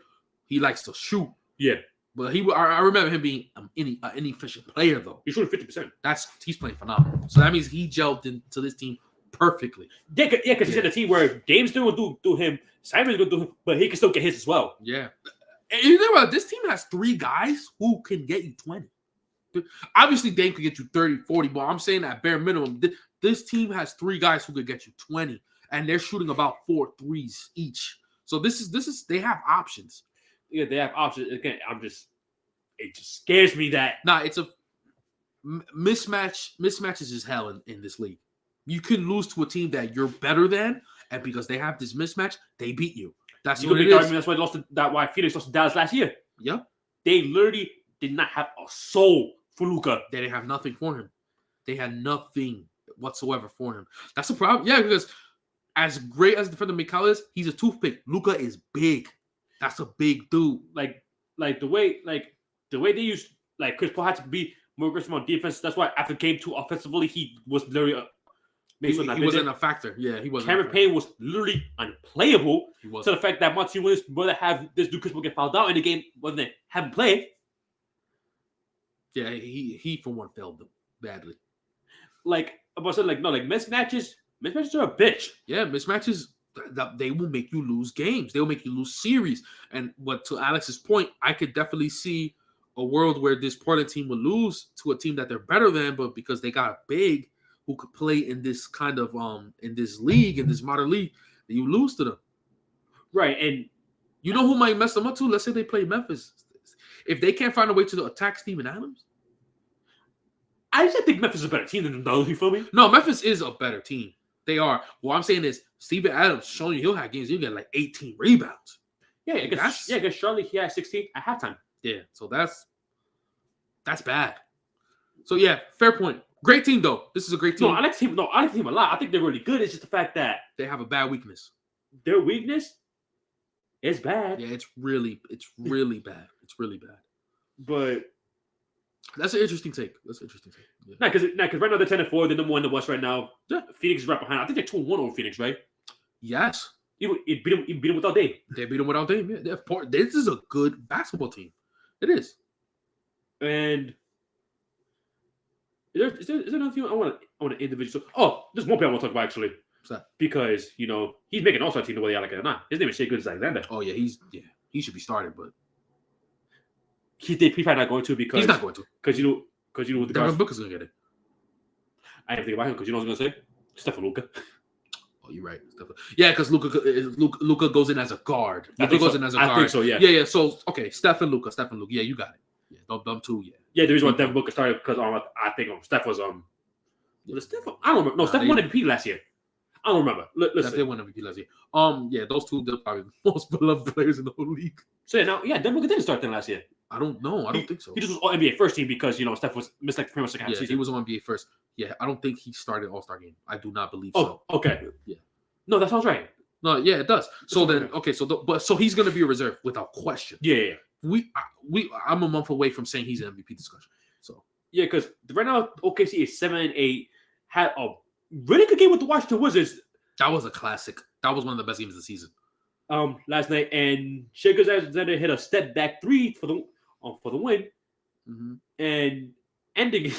he likes to shoot. Yeah. But I remember him being an inefficient player though. He's shooting 50%. He's playing phenomenal. So that means he gelled into this team perfectly. Yeah, because he's in a team where Dame's going to do him, Simon's going to do him, but he can still get his as well. Yeah. And you know what? This team has 3 guys who can get you 20. Obviously, Dame could get you 30, 40, but I'm saying at bare minimum, this team has 3 guys who could get you 20, and they're shooting about 4 threes each. So this is they have options. Yeah, they have options. Again, it just scares me that. It's a mismatches is hell in this league. You can lose to a team that you're better than, and because they have this mismatch, they beat you. That's what it is. That's why why Phoenix lost to Dallas last year. Yep. They literally did not have a soul for Luka. They didn't have nothing for him. They had nothing. whatsoever for him. That's a problem. Yeah, because as great as defender Mikal is, he's a toothpick. Luka is big. That's a big dude. Like the way they use Chris Paul had to be more aggressive on defense. That's why after game 2 offensively, he was literally he wasn't a factor. Yeah, he wasn't. Cameron Payne was literally unplayable. To the fact that Monty Williams rather have this dude Chris Paul get fouled out in the game when they haven't played. Yeah, he for one failed them badly. Mismatches are a bitch. Yeah, mismatches, they will make you lose games. They will make you lose series. But to Alex's point, I could definitely see a world where this Portland team would lose to a team that they're better than, but because they got a big who could play in this kind of in this league, in this modern league, that you lose to them. Right, and you know who might mess them up too? Let's say they play Memphis. If they can't find a way to attack Steven Adams, I just think Memphis is a better team than them. You feel me? No, Memphis is a better team. They are. What I'm saying is Steven Adams showing you he'll have games. He'll get like 18 rebounds. Yeah, against Charlotte, he had 16 at halftime. Yeah, so that's bad. So yeah, fair point. Great team though. This is a great team. I like the team. I like the team a lot. I think they're really good. It's just the fact that they have a bad weakness. Their weakness is bad. Yeah, it's really bad. It's really bad. But that's an interesting take. Yeah. Because right now they're 10-4. They're number 1 in the West right now. Yeah. Phoenix is right behind. I think they're 2-1 over Phoenix, right? Yes. It beat them without Dame. They beat them without Dame. Yeah. This is a good basketball team. It is. And is there another team I want to individual? Oh, there's one player I want to talk about actually. What's that? Because he's making an All-Star team the way they like it or not. His name is Shai Gilgeous-Alexander. Oh yeah, he should be started, but he's probably not going to because he's not going to because you know what the Devin Booker's gonna get it. I didn't think about him because you know what I was gonna say. Stephen Luka. Oh, you're right. Yeah, because Luka goes in as a guard. Luka goes in as a guard. I think so. Yeah. Yeah. So okay, Steph and Luka. Yeah, you got it. Yeah, them two. Yeah. Yeah, the reason why Devin Booker started because I think Steph was Was Steph? I don't remember. No, Steph won MVP last year. I don't remember. Listen. They won MVP last year. Yeah, those two are probably the most beloved players in the whole league. So Devin Booker didn't start then last year. I don't know. I don't think so. He just was all NBA first team because Steph was missed like pretty much the half season. He was on NBA first. Yeah, I don't think he started All-Star game. I do not believe so. Okay. Yeah. No, that sounds right. No, yeah, it does. So then, okay, so he's gonna be a reserve without question. Yeah. I'm a month away from saying he's an MVP discussion. So yeah, because right now OKC is 7-8. Had a really good game with the Washington Wizards. That was a classic. That was one of the best games of the season. Last night, and Shai Gilgeous-Alexander hit a step back 3 for the win, and ending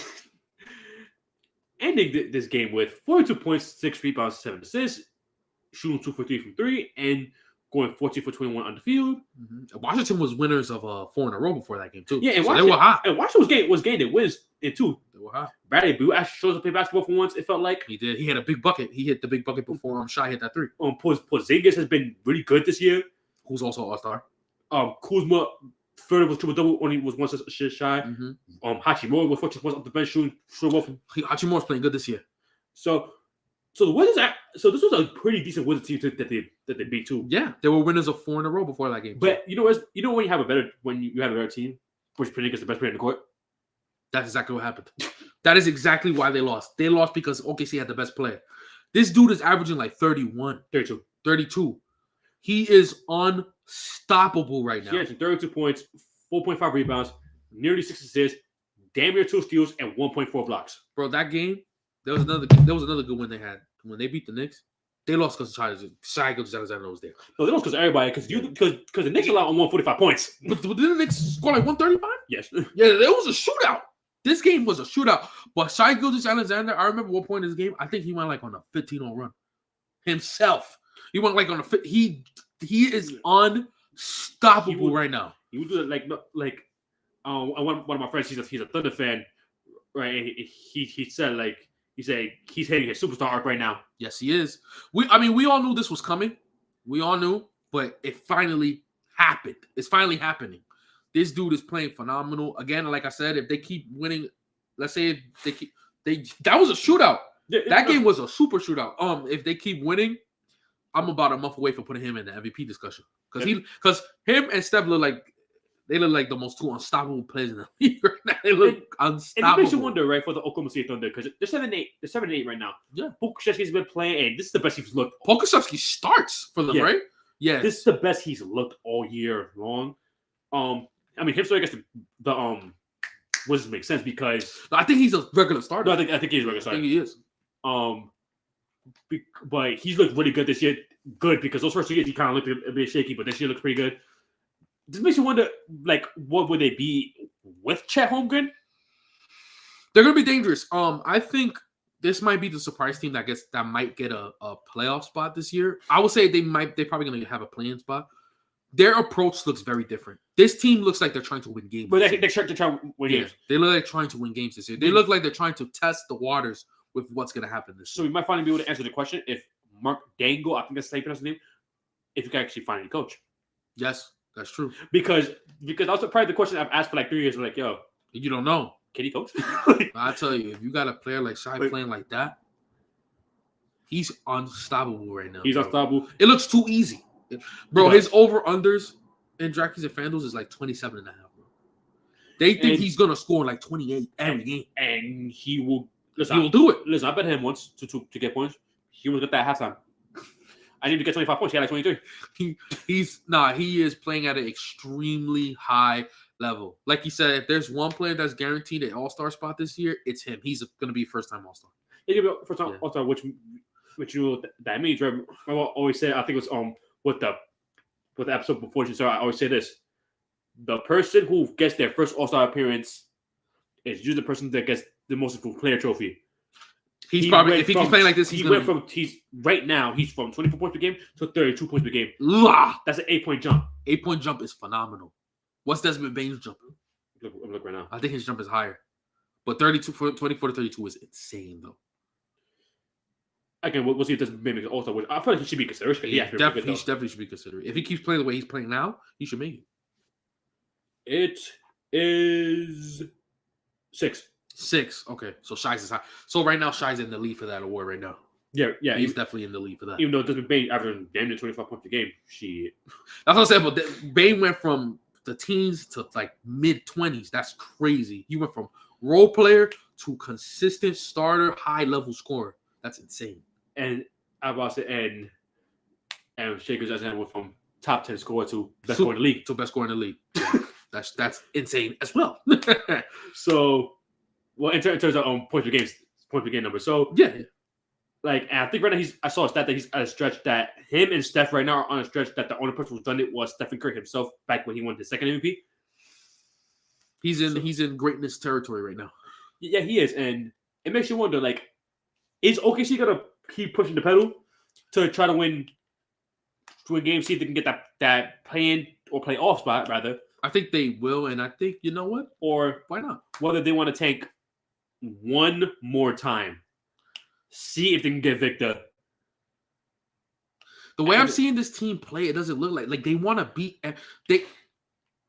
this game with 42 points, 6 rebounds, 7 assists, shooting 2 for 3 from 3, and going 14 for 21 on the field. Washington was winners of 4 in a row before that game too. Yeah, and so they were hot. And Washington was getting wins in 2. They were hot. Bradley Beal actually shows up to play basketball for once. It felt like he did. He had a big bucket. He hit the big bucket before Shai hit that 3. Porzingis has been really good this year. Who's also All-Star. Kuzma third was triple-double, only was once shy. Hachimura with 14 points off the bench shooting well from Hachimura's playing good this year. So the Wizards. So this was a pretty decent Wizards team that they beat too. Yeah, they were winners of 4 in a row before that game. But when you have a better team, which Porzingis is the best player in the court. That's exactly what happened. That is exactly why they lost. They lost because OKC had the best player. This dude is averaging like 31, 32. He is unstoppable right now. He has 32 points, 4.5 rebounds, nearly 6 assists, damn near 2 steals, and 1.4 blocks. Bro, that game, there was another good win they had. When they beat the Knicks, they lost because Shai Gilgeous-Alexander was there. No, they lost because everybody, because the Knicks allowed on 145 points. But didn't the Knicks score like 135? Yes. Yeah, there was a shootout. This game was a shootout. But Shai Gilgeous-Alexander, I remember one point in this game, I think he went like on a 15-0 run himself. He went like on a he is unstoppable right now. He would do it one of my friends, he's a Thunder fan, right? He said he's hitting his superstar arc right now. Yes, he is. We all knew this was coming. We all knew, but it finally happened. It's finally happening. This dude is playing phenomenal. Again, like I said, if they keep winning, let's say if that was a shootout. Yeah, that game was a super shootout. If they keep winning, I'm about a month away from putting him in the MVP discussion because him and Steph look like They look like the most two unstoppable players in the league right now. They look unstoppable. And it makes you wonder, right, for the Oklahoma City Thunder, because they're 7-8. They're 7-8 right now. Yeah. Pokusevski's been playing, and this is the best he's looked. Pokusevski starts for them, right? Yeah. This is the best he's looked all year long. I mean, him starting against the doesn't make sense because I think he's a regular starter. No, I think he's a regular starter. I think he is. But he's looked really good this year. Good because those first 2 years he kind of looked a bit shaky, but this year looks pretty good. This makes you wonder, like, what would they be with Chet Holmgren? They're gonna be dangerous. I think this might be the surprise team that might get a playoff spot this year. I would say they're probably gonna have a play-in spot. Their approach looks very different. This team looks like they're trying to win games. But they're trying to win games. They look like trying to win games this year. They look like they're trying to test the waters with what's gonna happen this year. So we might finally be able to answer the question if Mark Dangle, I think that's the same person's name, if you can actually finally coach. Yes, that's true. Because also probably the question I've asked for like 3 years, like, yo, you don't know. Can he coach? I tell you, if you got a player like Shai playing like that, he's unstoppable right now. He's unstoppable. It looks too easy. Bro, his over-unders in DraftKings and FanDuel is like 27.5, bro. They think he's going to score like 28 every game. And he will do it. Listen, I bet him once to get points. He will get that halftime. I need to get 25 points. He had like 23. He is playing at an extremely high level. Like you said, if there's one player that's guaranteed an all-star spot this year, it's him. He's going to be first-time all-star. He's going to be first-time all-star, which you know that means, right? I always say, I think it was with the episode before you started, I always say this. The person who gets their first all-star appearance is usually the person that gets the most improved player trophy. He's probably, if he keeps playing like this, he's right now, he's from 24 points per game to 32 points per game. That's an 8-point jump. 8-point jump is phenomenal. What's Desmond Bane's jump? Look right now. I think his jump is higher. But 24 to 32 is insane, though. Again, we'll see if Desmond Bane makes it all-star. I feel like he should be considered. He definitely should be considered. If he keeps playing the way he's playing now, he should make it. It is 6. 6. Okay, so Shai's is high. So right now, Shai's in the lead for that award right now. Yeah, he's definitely in the lead for that. Even though Desmond Bane averaging damn near 25 points a game, that's what I said. But Bane went from the teens to like mid-20s. That's crazy. He went from role player to consistent starter, high-level scorer. That's insane. And I was about to say, and Shakers as went from top 10 scorer to best scorer in the league. To best scorer in the league. That's insane as well. So, well, in terms of points per game number. So yeah. Like, and I think right now I saw a stat that he's at a stretch that him and Steph right now are on a stretch that the only person who's done it was Stephen Curry himself back when he won his second MVP. He's in greatness territory right now. Yeah, he is, and it makes you wonder, like, is OKC gonna keep pushing the pedal to try to win games, see if they can get that play-in or play-off spot rather? I think they will, and I think, you know what? Or why not? Whether they want to tank one more time. See if they can get Victor. The way I'm seeing this team play, it doesn't look like they want to beat.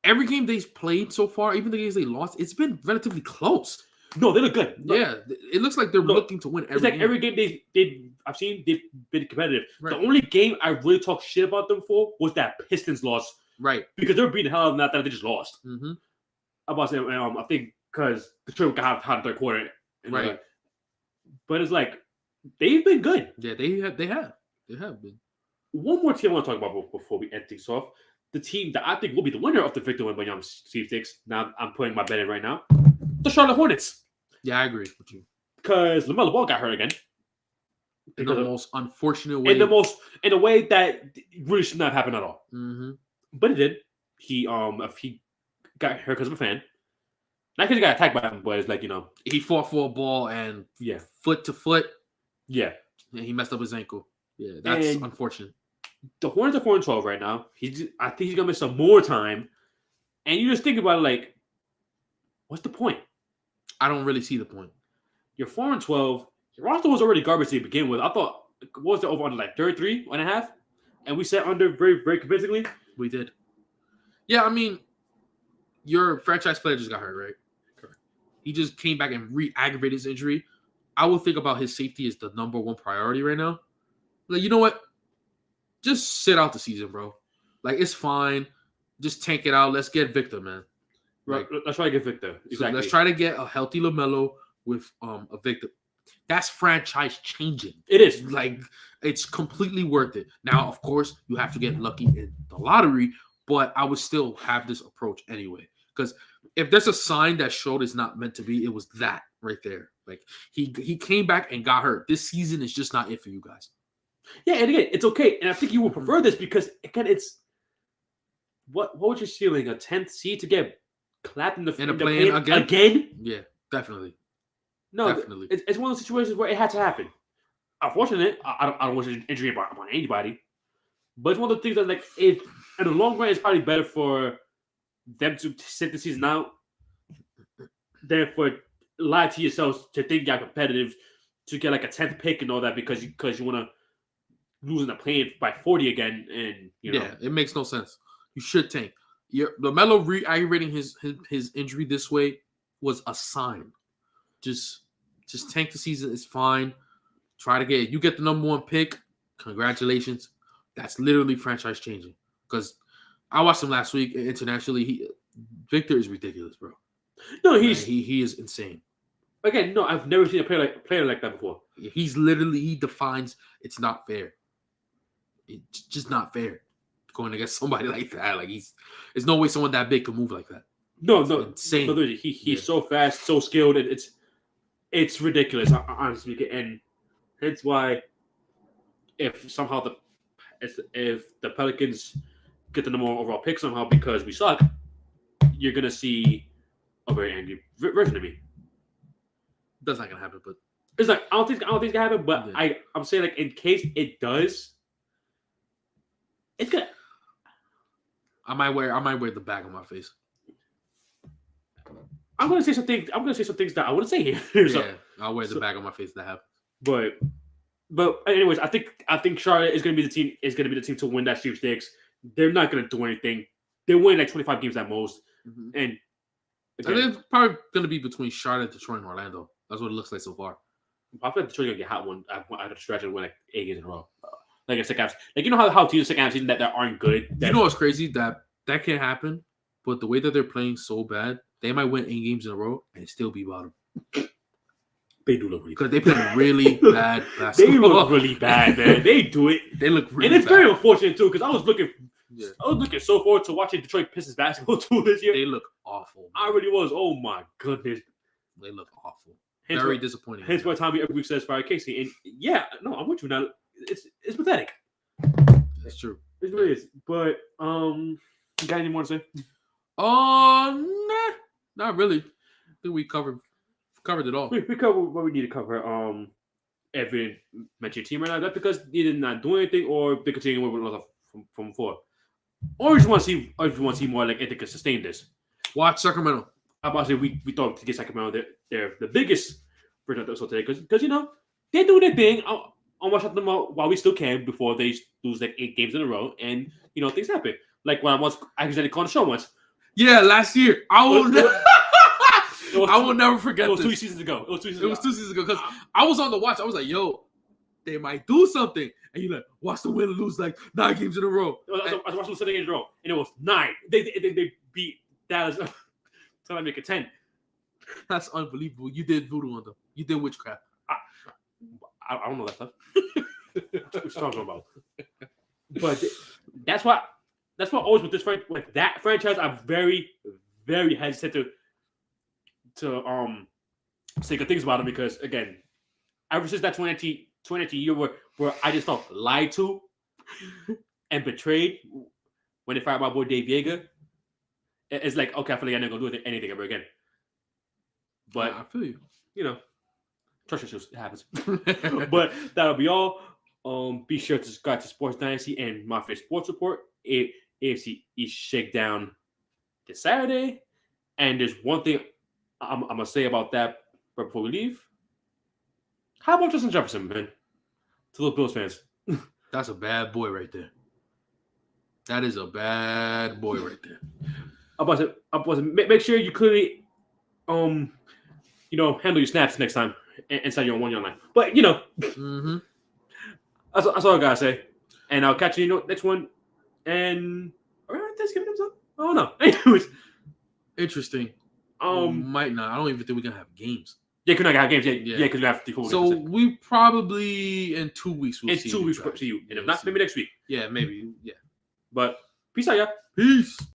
Every game they've played so far, even the games they lost, it's been relatively close. No, they look good. Yeah, it looks like they're looking to win every game. Every game I've seen they've been competitive. Right. The only game I really talked shit about them for was that Pistons loss. Right. Because they were beating the hell out of them, that they just lost. Mm-hmm. I'm about to say, I think because the trip got hot in the third quarter. Right. But it's like, they've been good. Yeah, they have been. One more team I want to talk about before we end things off. The team that I think will be the winner of the Victor Wembanyama sweepstakes. Now I'm putting my bet in right now. The Charlotte Hornets. Yeah, I agree with you. Because LaMelo Ball got hurt again. In the most unfortunate way. In a way that really should not have happened at all. Mm-hmm. But it did. He got hurt because of a fan. Not because he got attacked by him, but it's like, he fought for a ball and foot to foot. Yeah. And he messed up his ankle. Yeah, that's unfortunate. The Hornets are 4-12 right now. I think he's gonna miss some more time. And you just think about it like, what's the point? I don't really see the point. You're 4-12. Your roster was already garbage to begin with. I thought, what was the over under, like 33.5? And we set under very, very convincingly. We did. Yeah, I mean, your franchise player just got hurt, right? Correct. He just came back and re-aggravated his injury. I would think about his safety as the number one priority right now. Like, you know what? Just sit out the season, bro. Like, it's fine. just tank it out. Let's get Victor, man. Right. Let's try to get Victor. Exactly. So let's try to get a healthy LaMelo with a Victor. That's franchise changing. It is. Like, it's completely worth it. Now, of course, you have to get lucky in the lottery, but I would still have this approach anyway. Because if there's a sign that showed it's not meant to be, it was that right there. Like, he came back and got hurt. This season is just not it for you guys. Yeah, and again, it's okay. And I think you will prefer this because, again, it's what was your ceiling? A 10th seed to get clapped in the play-in again? Yeah, definitely. No, definitely. It's one of those situations where it had to happen. Unfortunate. I don't wish an injury upon anybody, but it's one of the things that, like, if in the long run, it's probably better for them to sit the season out than for lie to yourselves to think you're competitive to get like a 10th pick and all that because you want to lose in the play by 40 again, and yeah, it makes no sense. You should tank. LaMelo re-aggravating his injury this way was a sign. Just tank the season. It's fine. Try to get the number 1 pick. Congratulations. That's literally franchise changing. Because I watched him last week internationally. Victor is ridiculous, bro. No, he is insane. Again, no, I've never seen a player like that before. He defines it's not fair. It's just not fair going against somebody like that. Like, there's no way someone that big can move like that. No, insane. No, he's so fast, so skilled. It's ridiculous, honestly speaking, and that's why if somehow the Pelicans get the number 1 overall pick somehow because we suck, you're gonna see a very angry version of me. That's not gonna happen, but it's like I don't think it's gonna happen. But yeah. I'm saying, like, in case it does, it's good. I might wear the bag on my face. I'm gonna say some things that I wouldn't say here. So, yeah, I'll wear the bag on my face that happens. But anyways, I think Charlotte is gonna be the team. Is gonna be the team to win that sweepstakes. They're not gonna do anything. They win like 25 games at most, and it's probably gonna be between Charlotte, Detroit, and Orlando. That's what it looks like so far. I feel like Detroit's gonna get hot one out of the stretch and win like 8 games in a row. Like a second half, like how teams second half season that aren't good. You know what's crazy? That can happen, but the way that they're playing so bad, they might win 8 games in a row and still be bottom. They do look really because they play really bad basketball. They look really bad, man. They do it. They look really and it's bad. very unfortunate too because I was looking so forward to watching Detroit Pistons basketball too this year. They look awful. Man. I really was. Oh my goodness, they look awful. Very disappointing. Hence why Tommy every week says Fire Casey, and yeah, no, I'm with you now. It's pathetic. That's true. It really is. But you got any more to say? Nah, not really. I think we covered it all. We covered what we need to cover. Evan mentioned your team right now. That's because they did not do anything, or they continue with another from before, or you just want to see more like if they can sustain this. Watch Sacramento. I'm about to say we thought to get Sacramento. They're the biggest version of the episode today because they do their thing. I'll watch them while we still can before they lose like 8 games in a row, and things happen. Like when I accidentally called the show once. Yeah, last year I will never forget. It was 2 seasons ago. It was 2 seasons ago because I was on the watch. I was like, "Yo, they might do something," and you like watch the win and lose like 9 games in a row. I was watching 7 games in a row, and it was 9. They beat Dallas. So I make it 10. That's unbelievable. You did voodoo on them. You did witchcraft. I don't know that stuff. What you talking about? But that's why always with this like that franchise, I'm very, very hesitant to say good things about them because again, ever since that 2019 year where I just felt lied to and betrayed when they fired my boy Dave Yeager, it's like okay, I feel like I'm not gonna do anything ever again. But I feel you. Trust issues, it happens. But that'll be all. Be sure to subscribe to Sports Dynasty and Mafia Sports Report. AFC East Shakedown this Saturday. And there's one thing I'm gonna say about that right before we leave. How about Justin Jefferson, man? To those Bills fans. That's a bad boy right there. That is a bad boy right there. I'm about to make sure you clearly handle your snaps next time inside your 1 yard line. But that's all I gotta say. And I'll catch you next one. And around Thanksgiving comes up. don't know. Anyways, Interesting. Might not. I don't even think we're gonna have games. Yeah, because I have games. Yeah, because we have to. So we probably in 2 weeks we'll see. In 2 weeks we'll see you, and if not, maybe next week. Yeah, maybe. Yeah. But peace out, y'all. Peace.